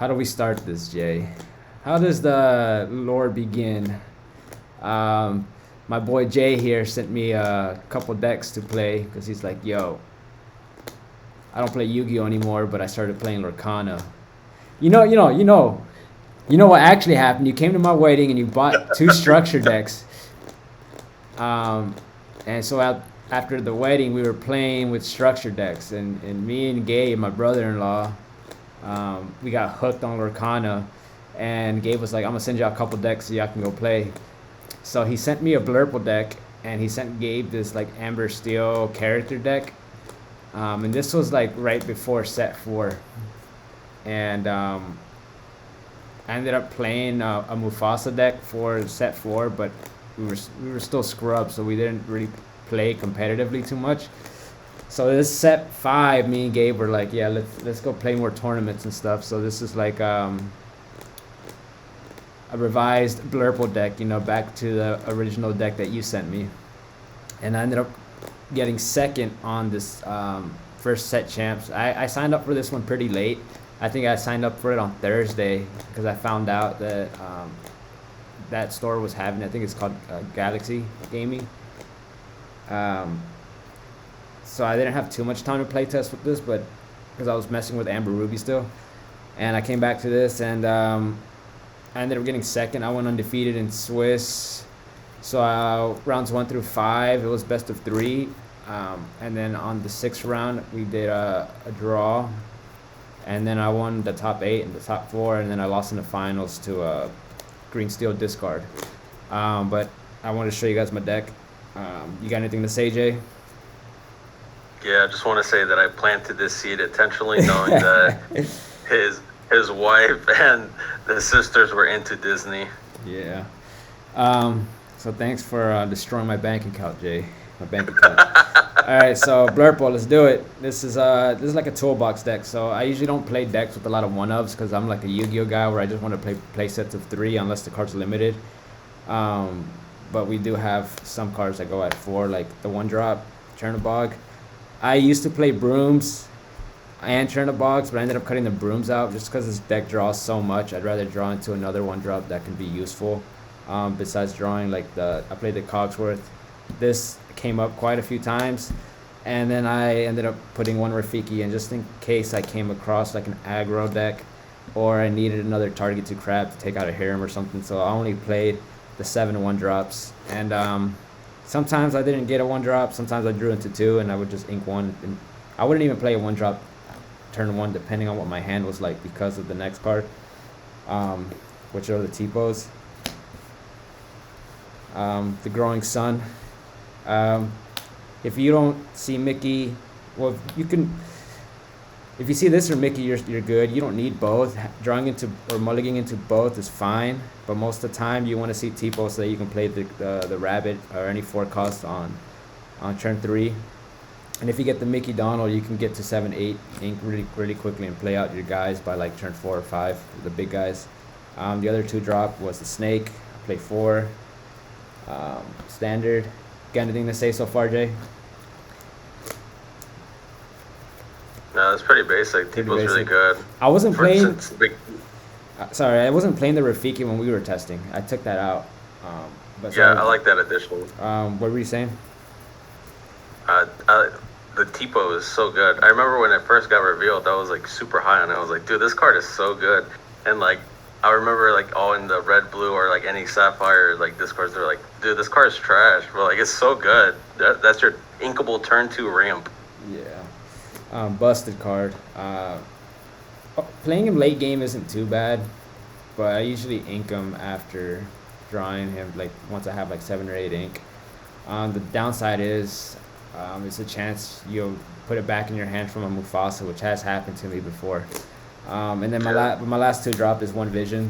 How do we start this, Jay? How does the lore begin? Um, my boy Jay here sent me a couple decks to play because he's like, yo, I don't play Yu-Gi-Oh anymore, but I started playing Lorcana. You know what actually happened? You came to my wedding and you bought two structure decks. Um, and so after the wedding, we were playing with structure decks, and me and Gabe, my brother-in-law, we got hooked on Lorcana, and Gabe was like, I'm gonna send y'all a couple decks so y'all can go play. So he sent me a Blurple deck, and he sent Gabe this like Amber Steel character deck. And this was like right before set 4. And I ended up playing a Mufasa deck for set 4, but we were still scrubs, so we didn't really play competitively too much. So this set 5, me and Gabe were like, yeah, let's go play more tournaments and stuff. So this is like a revised Blurple deck, back to the original deck that you sent me. And I ended up getting second on this first set champs. I signed up for this one pretty late. I think I signed up for it on Thursday because I found out that that store was having, I think it's called Galaxy Gaming. So I didn't have too much time to play test with this, but because I was messing with Amber Ruby still. And I came back to this, and I ended up getting second. I went undefeated in Swiss. So rounds 1 through 5, it was best of 3. And then on the 6th round, we did a draw. And then I won the top 8 and the top 4, and then I lost in the finals to Green Steel Discard. But I wanted to show you guys my deck. You got anything to say, Jay? Yeah, I just want to say that I planted this seed intentionally, knowing that his wife and the sisters were into Disney. Yeah. So thanks for destroying my bank account, Jay. My bank account. All right, so Blurple, let's do it. This is like a toolbox deck. So I usually don't play decks with a lot of 1-ofs because I'm like a Yu-Gi-Oh guy where I just want to play sets of 3 unless the card's limited. But we do have some cards that go at 4, like the 1-drop Chernobog. I used to play Brooms and Chernobogs, but I ended up cutting the Brooms out just because this deck draws so much. I'd rather draw into another 1-drop that can be useful. Besides drawing, like I played the Cogsworth. This came up quite a few times, and then I ended up putting 1 Rafiki in just in case I came across like an aggro deck, or I needed another target to crab to take out a harem or something. So I only played the 7 1-drops, and sometimes I didn't get a 1-drop. Sometimes I drew into 2, and I would just ink 1. And I wouldn't even play a 1-drop turn 1, depending on what my hand was like because of the next card, which are the T-pos. The Growing Sun. If you don't see Mickey, well, you can. If you see this or Mickey, you're good. You don't need both. Drawing into or mulliganing into both is fine, but most of the time you want to see T-po so that you can play the rabbit or any 4 cost on turn 3. And if you get the Mickey Donald, you can get to 7-8 ink really quickly and play out your guys by like turn 4 or 5, the big guys. The other 2-drop was the Snake. Play 4. Standard. Got anything to say so far, Jay? No, it's pretty basic. T-po's really good. I wasn't playing. Sorry, I wasn't playing the Rafiki when we were testing. I took that out. But yeah, I like that addition. What were you saying? The T-po is so good. I remember when it first got revealed, I was like super high on it. I was like, dude, this card is so good. And like, I remember like all in the red, blue, or like any sapphire like discards, they're like, dude, this card's trash. But like, it's so good. That's your inkable turn 2 ramp. Yeah. Busted card. Playing him late game isn't too bad, but I usually ink him after drawing him, like once I have like 7 or 8 ink. The downside is it's a chance you'll put it back in your hand from a Mufasa, which has happened to me before. And then my last 2-drop is 1 Vision.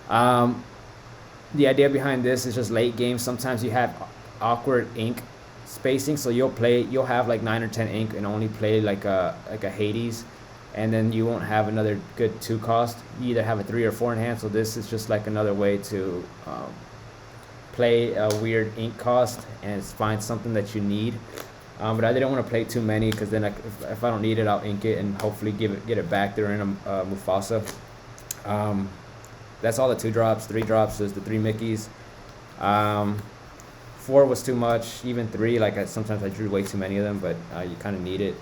The idea behind this is just late game. Sometimes you have awkward ink spacing, so you'll have like 9 or 10 ink and only play like a Hades, and then you won't have another good 2 cost. You either have a 3 or 4 in hand. So this is just like another way to play a weird ink cost and find something that you need. But I didn't want to play too many because then if I don't need it, I'll ink it and hopefully get it back during a Mufasa. That's all the 2 drops. 3 drops is the 3 Mickeys. 4 was too much. Even 3, like sometimes I drew way too many of them, but you kind of need it.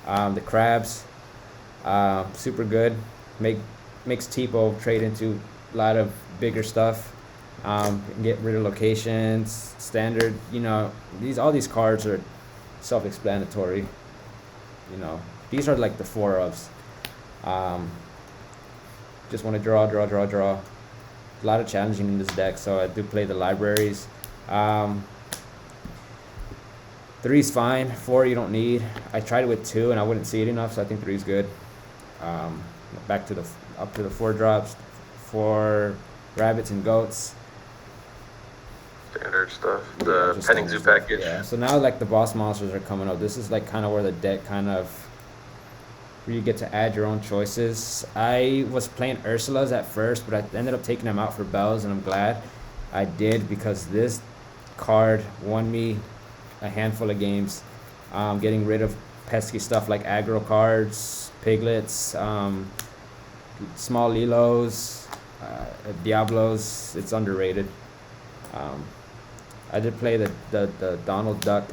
The crabs, super good. Makes Tipo trade into a lot of bigger stuff. Get rid of locations, standard. All these cards are self-explanatory. These are like the 4-ofs. Just want to draw. A lot of challenging in this deck, so I do play the libraries. 3's fine. 4 you don't need. I tried it with 2 and I wouldn't see it enough, so I think 3's good. Back to up to the 4 drops. 4 rabbits and goats. Standard stuff. The petting zoo package. Yeah. So now like the boss monsters are coming up. This is like kind of where the deck where you get to add your own choices. I was playing Ursulas at first, but I ended up taking them out for bells, and I'm glad I did because this card won me a handful of games. Getting rid of pesky stuff like aggro cards, piglets, small Lilos, Diablos. It's underrated. I did play the Donald Duck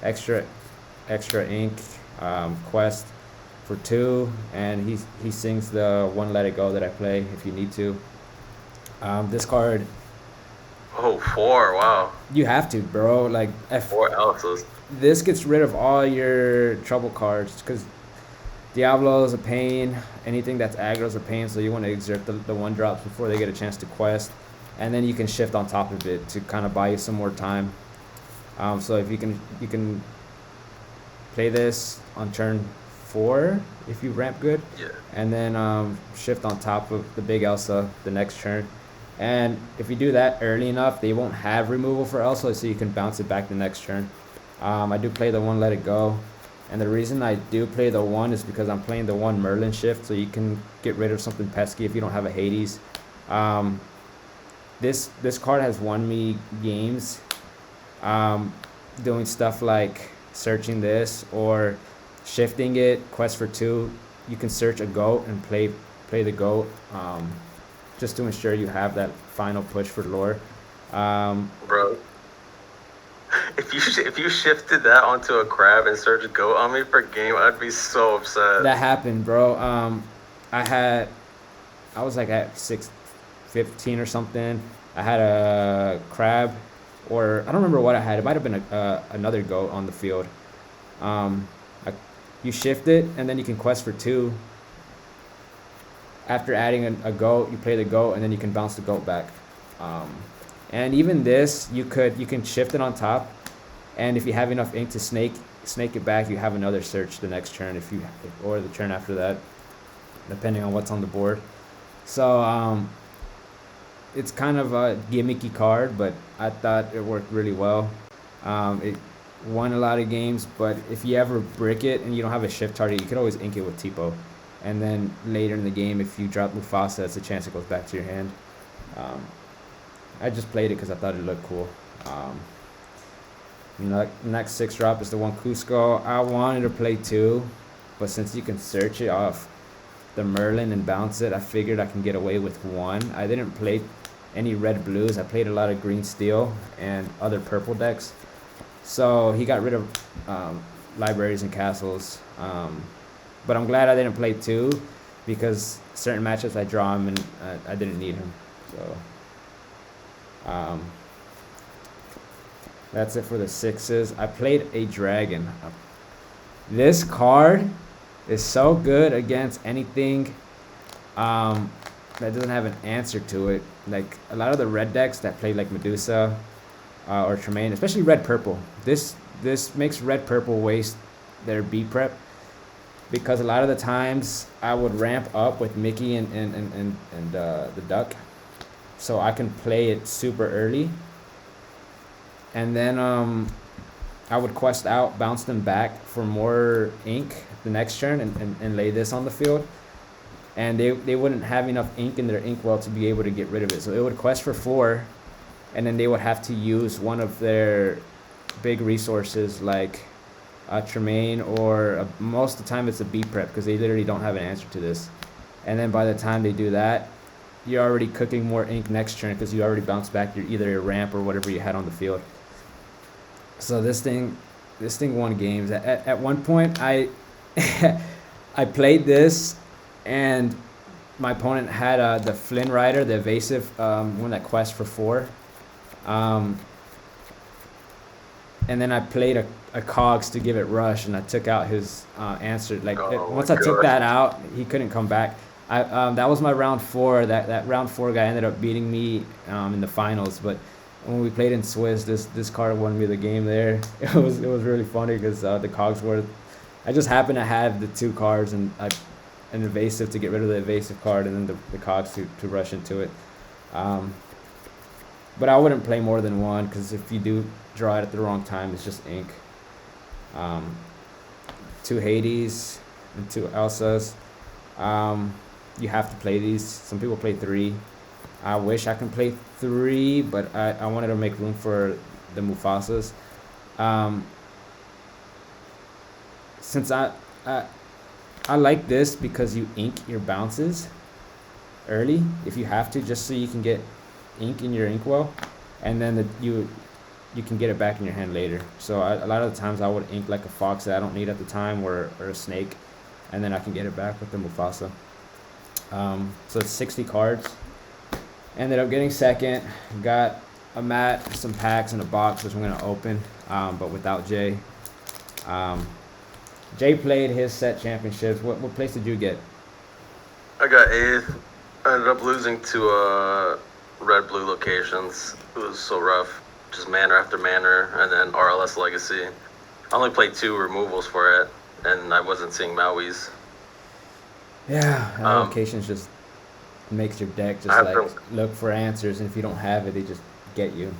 extra ink quest for 2, and he sings the One Let It Go that I play if you need to. This card. Oh, 4! Wow. You have to, bro. Like 4 else's. This gets rid of all your trouble cards because Diablo is a pain. Anything that's aggro is a pain, so you want to exert the 1 drops before they get a chance to quest, and then you can shift on top of it to kind of buy you some more time. So if you can play this on turn 4 if you ramp good, yeah, and then shift on top of the big Elsa the next turn. And if you do that early enough, they won't have removal for Elsa, so you can bounce it back the next turn. I do play the 1 Let It Go, and the reason I do play the 1 is because I'm playing the 1 Merlin shift, so you can get rid of something pesky if you don't have a Hades. This card has won me games doing stuff like searching this or shifting it. Quest for 2, you can search a goat and play the goat, just to ensure you have that final push for lore. Bro, if you shifted that onto a crab and searched goat on me per game, I'd be so upset. That happened, bro. I was like at 615 or something. I had a crab, or I don't remember what I had. It might have been another goat on the field. You shift it, and then you can quest for 2. After adding a goat, you play the goat, and then you can bounce the goat back. And even this, you can shift it on top, and if you have enough ink to snake it back, you have another search the next turn or the turn after that, depending on what's on the board. So it's kind of a gimmicky card, but I thought it worked really well. It won a lot of games, but if you ever brick it and you don't have a shift target, you could always ink it with Tipo. And then later in the game, if you drop Mufasa, it's a chance it goes back to your hand. I just played it because I thought it looked cool. Next 6 drop is the 1 Cusco. I wanted to play 2, but since you can search it off the Merlin and bounce it, I figured I can get away with 1. I didn't play any red blues. I played a lot of green steel and other purple decks. So he got rid of libraries and castles. But I'm glad I didn't play 2 because certain matchups I draw him and I didn't need him. So that's it for the 6s. I played a dragon. This card is so good against anything that doesn't have an answer to it. Like a lot of the red decks that play like Medusa or Tremaine, especially red purple. This makes red purple waste their B prep. Because a lot of the times I would ramp up with Mickey and the duck, so I can play it super early, and then I would quest out, bounce them back for more ink the next turn, and lay this on the field, and they wouldn't have enough ink in their inkwell to be able to get rid of it. So it would quest for 4, and then they would have to use one of their big resources like Tremaine, or most of the time it's a B prep because they literally don't have an answer to this. and then by the time they do that, you're already cooking more ink next turn because you already bounced back either your ramp or whatever you had on the field. So this thing won games. At one point, I I played this, and my opponent had the Flynn Rider, the Evasive, won that quest for 4. And then I played a Cogs to give it rush, and I took out his answer. Once I took that out, he couldn't come back. That was my round 4. That round 4 guy ended up beating me in the finals. But when we played in Swiss, this card won me the game there. It was really funny because the Cogs were. I just happened to have the 2 cards and an Evasive to get rid of the Evasive card, and then the Cogs to rush into it. But I wouldn't play more than 1 because if you do draw it at the wrong time, it's just ink. 2 Hades and 2 Elsas. You have to play these. Some people play 3. I wish I can play 3, but I wanted to make room for the Mufasas. Since I like this because you ink your bounces early if you have to, just so you can get ink in your inkwell, and then you can get it back in your hand later. So a lot of the times I would ink like a fox that I don't need at the time, or a snake, and then I can get it back with the Mufasa. So it's 60 cards. Ended up getting second. Got a mat, some packs, and a box, which I'm going to open, but without Jay. Jay played his set championships. What place did you get? I got 8th. I ended up losing to red-blue locations. It was so rough. Just manor after manor, and then RLS Legacy. I only played 2 removals for it, and I wasn't seeing Maui's. Yeah, locations just makes your deck just look for answers, and if you don't have it, they just get you.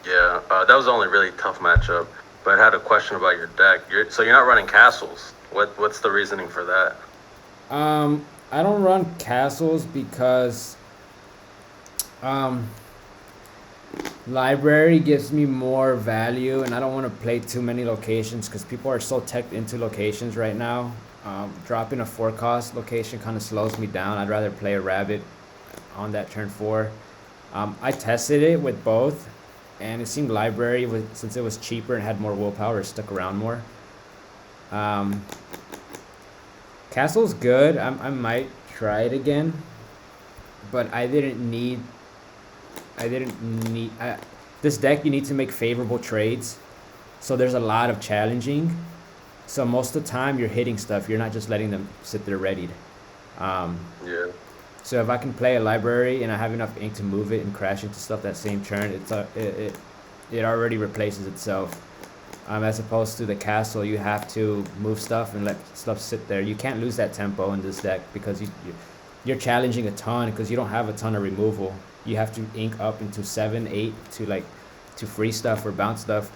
Yeah, that was the only really tough matchup. But I had a question about your deck. So you're not running castles. What's the reasoning for that? I don't run castles because library gives me more value, and I don't want to play too many locations because people are so teched into locations right now. Dropping a 4-cost location kind of slows me down. I'd rather play a rabbit on that turn 4. I tested it with both, and it seemed library, since it was cheaper and had more willpower, it stuck around more. Castle's good. I might try it again, but I didn't need. This deck, you need to make favorable trades, so there's a lot of challenging. So most of the time you're hitting stuff. You're not just letting them sit there readied. Yeah. So if I can play a library and I have enough ink to move it and crash into stuff that same turn, it already replaces itself. As opposed to the castle, you have to move stuff and let stuff sit there. You can't lose that tempo in this deck because you're challenging a ton because you don't have a ton of removal. You have to ink up into 7, 8 to free stuff or bounce stuff,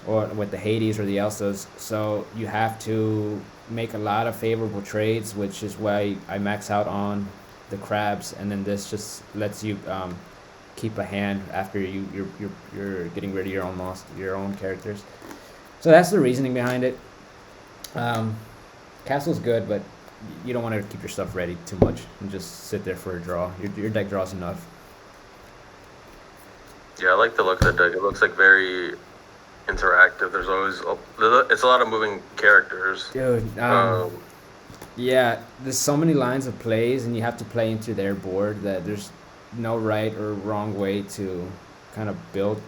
or with the Hades or the Elsas. So you have to make a lot of favorable trades, which is why I max out on the crabs, and then this just lets you keep a hand after you're getting rid of your own characters. So that's the reasoning behind it. Castle's good, but you don't want to keep your stuff ready too much and just sit there for a draw. Your deck draws enough. Yeah, I like the look of the deck. It looks like very interactive. There's always it's a lot of moving characters. Dude, yeah, there's so many lines of plays, and you have to play into their board that there's no right or wrong way to kind of build.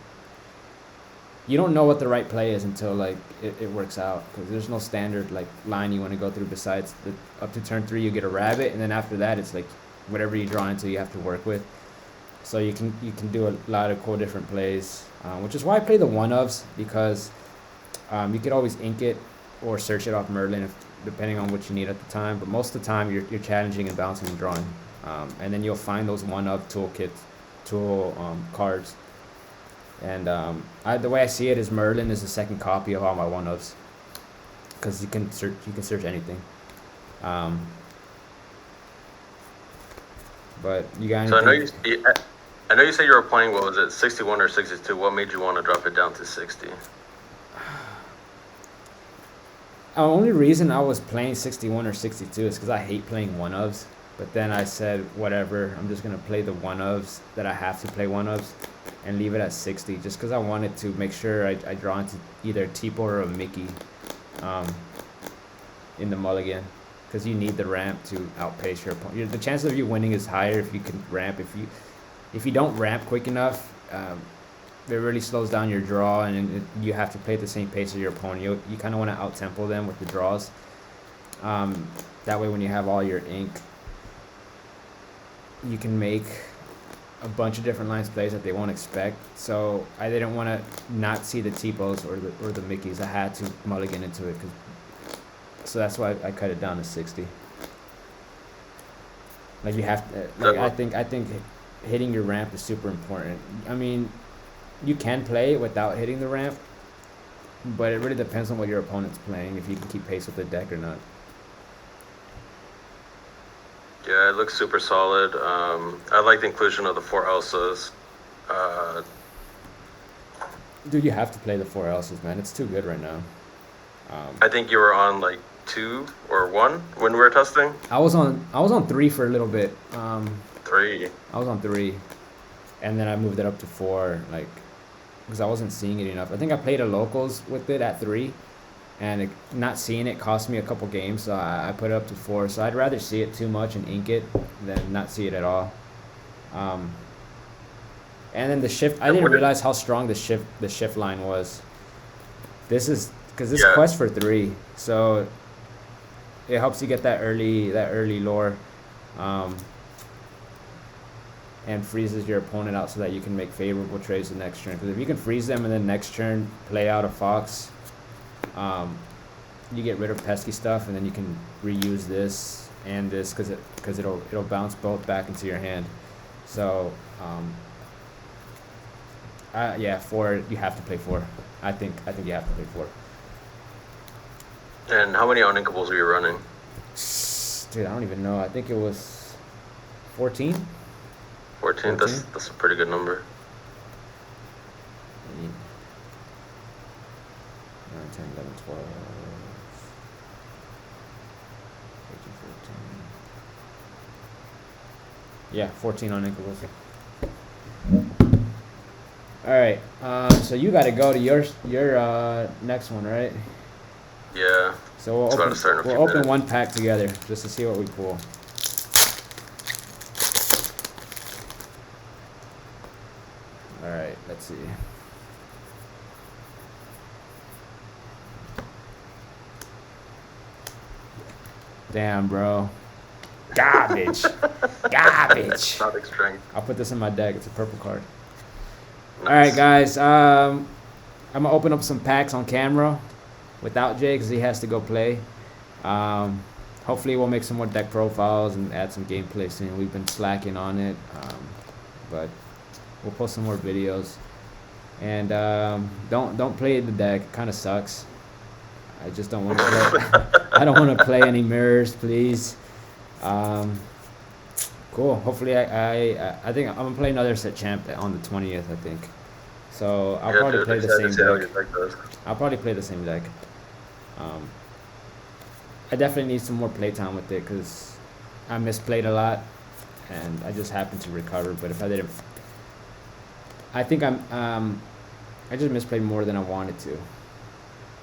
You don't know what the right play is until it works out, because there's no standard line you want to go through besides up to turn 3 you get a rabbit, and then after that it's whatever you draw into you have to work with. So you can do a lot of cool different plays, which is why I play the 1-ofs, because you could always ink it or search it off Merlin depending on what you need at the time. But most of the time you're challenging and bouncing and drawing, and then you'll find those 1-of cards. And the way I see it is Merlin is the second copy of all my 1-ofs, because you can search anything. But you got anything? So I know you said you were playing, what was it, 61 or 62? What made you want to drop it down to 60? only reason I was playing 61 or 62 is because I hate playing one-ofs. But then I said, whatever, I'm just going to play the one-ofs that I have to play one-ofs and leave it at 60 just because I wanted to make sure I draw into either a Tipo or a Mickey in the mulligan. Because you need the ramp to outpace your opponent. The chance of you winning is higher if you can ramp. If you don't ramp quick enough, it really slows down your draw, and you have to play at the same pace as your opponent. You kind of want to out-tempo them with the draws. That way when you have all your ink, you can make a bunch of different lines plays that they won't expect. So I didn't want to not see the Tipos or the Mickeys. I had to mulligan into it. So that's why I cut it down to 60. Like you have to, like I think hitting your ramp is super important. I mean, you can play it without hitting the ramp, but it really depends on what your opponent's playing, if you can keep pace with the deck or not. Yeah, it looks super solid. I like the inclusion of the 4 Elsas. Dude, you have to play the 4 Elsas, man. It's too good right now. I think you were on like 2 or 1 when we were testing. I was on 3 for a little bit. 3. I was on 3, and then I moved it up to 4, like, because I wasn't seeing it enough. I think I played a locals with it at 3, and not seeing it cost me a couple games, so I put it up to 4. So I'd rather see it too much and ink it than not see it at all. And then the shift, I didn't realize how strong the shift line was. This is because this quest for 3, so it helps you get that early lore, and freezes your opponent out so that you can make favorable trades the next turn. Because if you can freeze them and then next turn play out a Fox, you get rid of pesky stuff, and then you can reuse this and this because it'll bounce both back into your hand. So yeah, 4, you have to play 4. I think you have to play 4. And how many uninkables are you running? Dude, I don't even know. I think it was 14. 14? That's a pretty good number. 9, 10, 11, 12, 13, 14. Yeah, 14 uninkables. All right. So you got to go to your next one, right? Yeah. So we'll open one pack together just to see what we pull. All right, let's see. Damn, bro. Garbage. Garbage. Exotic strength. I'll put this in my deck. It's a purple card. Nice. All right, guys. I'm going to open up some packs on camera without Jay because he has to go play. Hopefully we'll make some more deck profiles and add some gameplay soon. We've been slacking on it, but we'll post some more videos. And don't play the deck. It kind of sucks. I just don't want to play. I don't want to play any mirrors, please. Cool. Hopefully I think I'm gonna play another set champ on the 20th. I think. So I'll probably play the same deck. I'll probably play the same deck. I definitely need some more playtime with it because I misplayed a lot, and I just happened to recover. But if I didn't, I think I just misplayed more than I wanted to.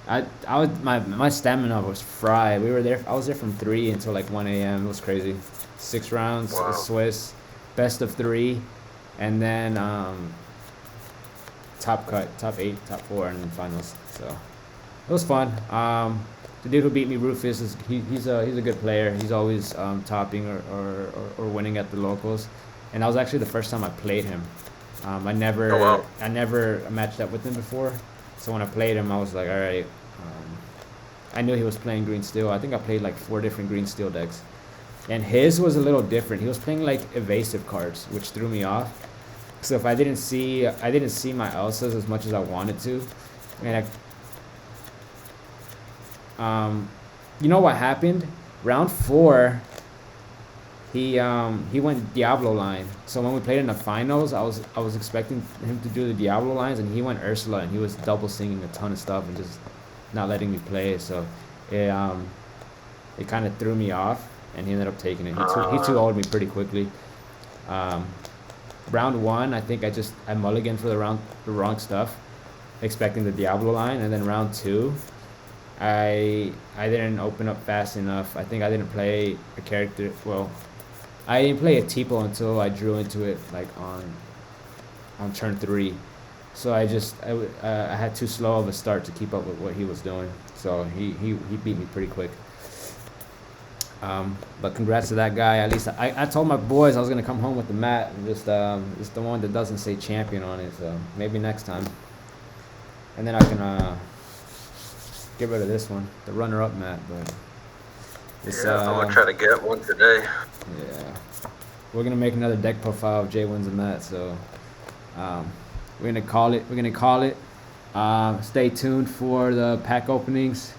I was my stamina was fried. We were there. I was there from 3 until like 1 a.m. It was crazy. 6 rounds, wow. Swiss, best of 3, and then top 8, top 4, and then finals. So it was fun. The dude who beat me, Rufus, he's a good player. He's always topping or winning at the locals, and that was actually the first time I played him. I never matched up with him before. So when I played him, I was like, all right. I knew he was playing green steel. I think I played like 4 different green steel decks, and his was a little different. He was playing like evasive cards, which threw me off. So if I didn't see my Elsas as much as I wanted to, and you know what happened? Round 4, he went Diablo line. So when we played in the finals, I was expecting him to do the Diablo lines, and he went Ursula, and he was double singing a ton of stuff and just not letting me play. So it it kind of threw me off, and he ended up taking it. He 2-0'd me pretty quickly. Round 1, I think I mulliganed for the wrong stuff, expecting the Diablo line, and then round 2, I didn't open up fast enough. I think I didn't play a character. Well, I didn't play a Tipo until I drew into it like on turn 3. So I had too slow of a start to keep up with what he was doing. So he beat me pretty quick. But congrats to that guy. At least I told my boys I was gonna come home with the mat and just the one that doesn't say champion on it. So maybe next time. And then I can get rid of this one, the runner-up mat. But it's, I'm gonna try to get one today. Yeah, we're gonna make another deck profile of Jay wins the mat. So we're gonna call it. Stay tuned for the pack openings.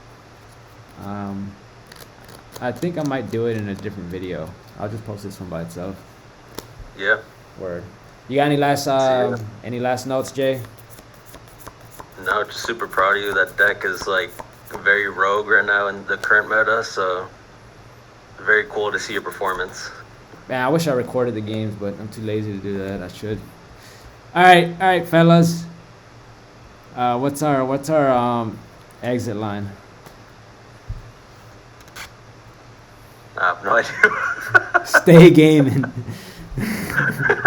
I think I might do it in a different video. I'll just post this one by itself. Yeah. Word. You got any last notes, Jay? No, just super proud of you. That deck is like very rogue right now in the current meta, so very cool to see your performance. Man, I wish I recorded the games, but I'm too lazy to do that. I should. All right, fellas. What's our exit line? I have no idea. Stay gaming.